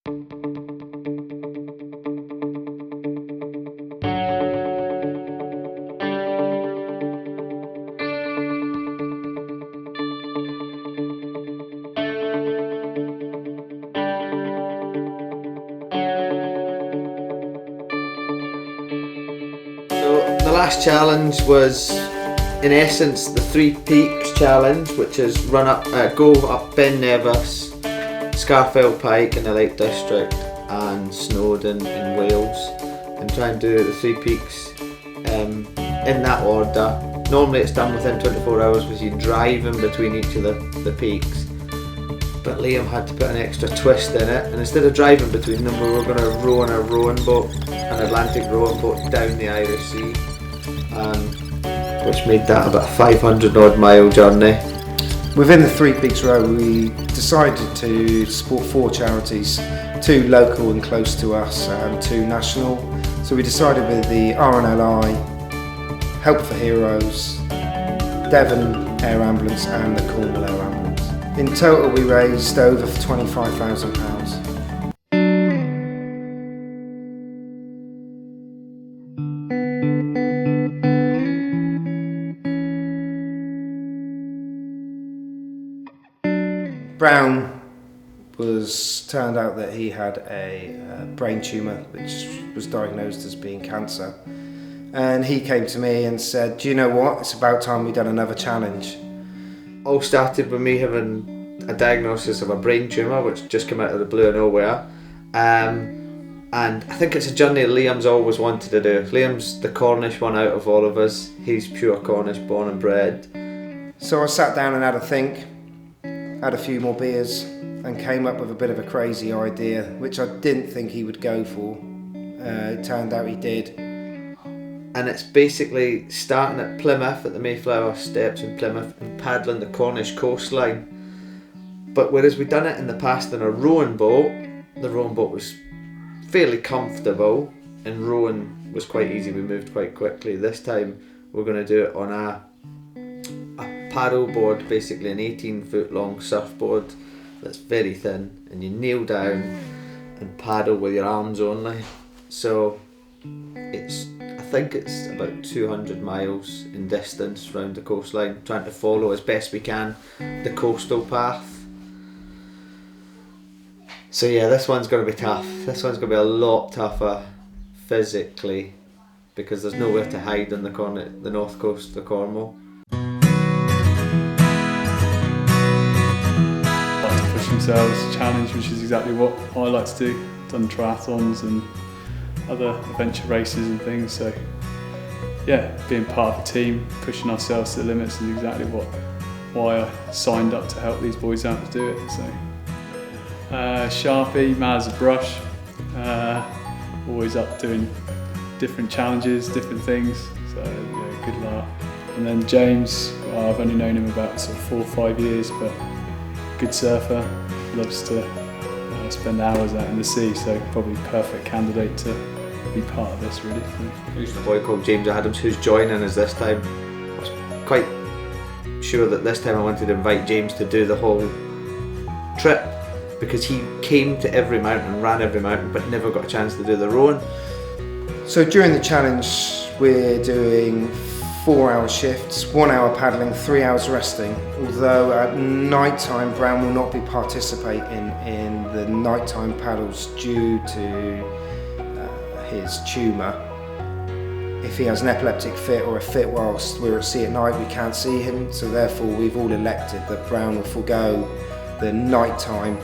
The last challenge was, in essence, the Three Peaks challenge, which is go up Ben Nevis, Scafell Pike in the Lake District, and Snowdon in Wales, and try and do the Three Peaks in that order. Normally it's done within 24 hours because you drive in between each of the peaks, but Liam had to put an extra twist in it, and instead of driving between them, we were going to row in a rowing boat, an Atlantic rowing boat down the Irish Sea, which made that about a 500 odd mile journey. Within the Three Peaks Row, we decided to support 4 charities, 2 local and close to us and 2 national. So we decided with the RNLI, Help for Heroes, Devon Air Ambulance and the Cornwall Air Ambulance. In total we raised over £25,000. Brown turned out that he had a brain tumour which was diagnosed as being cancer, and he came to me and said, do you know what, it's about time we done another challenge. All started with me having a diagnosis of a brain tumour which just came out of the blue of nowhere, and I think it's a journey Liam's always wanted to do. Liam's the Cornish one out of all of us, he's pure Cornish, born and bred. So I sat down and had a think, had a few more beers and came up with a bit of a crazy idea which I didn't think he would go for. It turned out he did. And it's basically starting at Plymouth, at the Mayflower Steps in Plymouth, and paddling the Cornish coastline. But whereas we'd done it in the past in a rowing boat, the rowing boat was fairly comfortable and rowing was quite easy, we moved quite quickly. This time we're going to do it on a paddle board, basically an 18-foot long surfboard that's very thin, and you kneel down and paddle with your arms only. So I think it's about 200 miles in distance round the coastline, trying to follow as best we can the coastal path. So yeah, this one's going to be tough. This one's going to be a lot tougher physically because there's nowhere to hide on the north coast of Cornwall. Themselves challenge, which is exactly what I like to do. Done triathlons and other adventure races and things, so yeah, being part of a team, pushing ourselves to the limits is exactly why I signed up to help these boys out to do it. So Sharpie, mad as a brush, always up doing different challenges, different things, so yeah, good luck. And then James, well, I've only known him about sort of 4 or 5 years, but good surfer, loves to spend hours out in the sea, so probably perfect candidate to be part of this really. There's a boy called James Adams who's joining us this time. I was quite sure that this time I wanted to invite James to do the whole trip because he came to every mountain, ran every mountain, but never got a chance to do the rowing. So during the challenge we're doing 4-hour shifts, 1 hour paddling, 3 hours resting, although at night time Brown will not be participating in the nighttime paddles due to his tumour. If he has an epileptic fit or a fit whilst we're at sea at night, we can't see him, so therefore we've all elected that Brown will forego the nighttime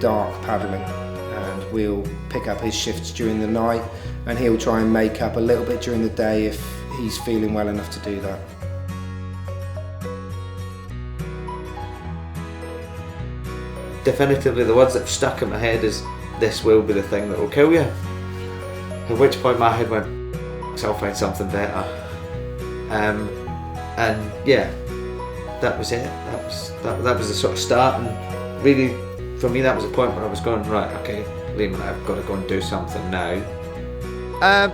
dark paddling, and we'll pick up his shifts during the night, and he'll try and make up a little bit during the day if he's feeling well enough to do that. Definitively the words that have stuck in my head is, this will be the thing that will kill you. At which point my head went, I'll find something better. And yeah, that was it. That was the sort of start, and really for me that was the point where I was going, right, okay, Liam and I have got to go and do something now.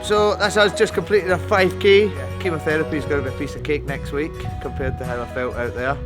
So that's us just completed a 5k. Chemotherapy is going to be a piece of cake next week compared to how I felt out there.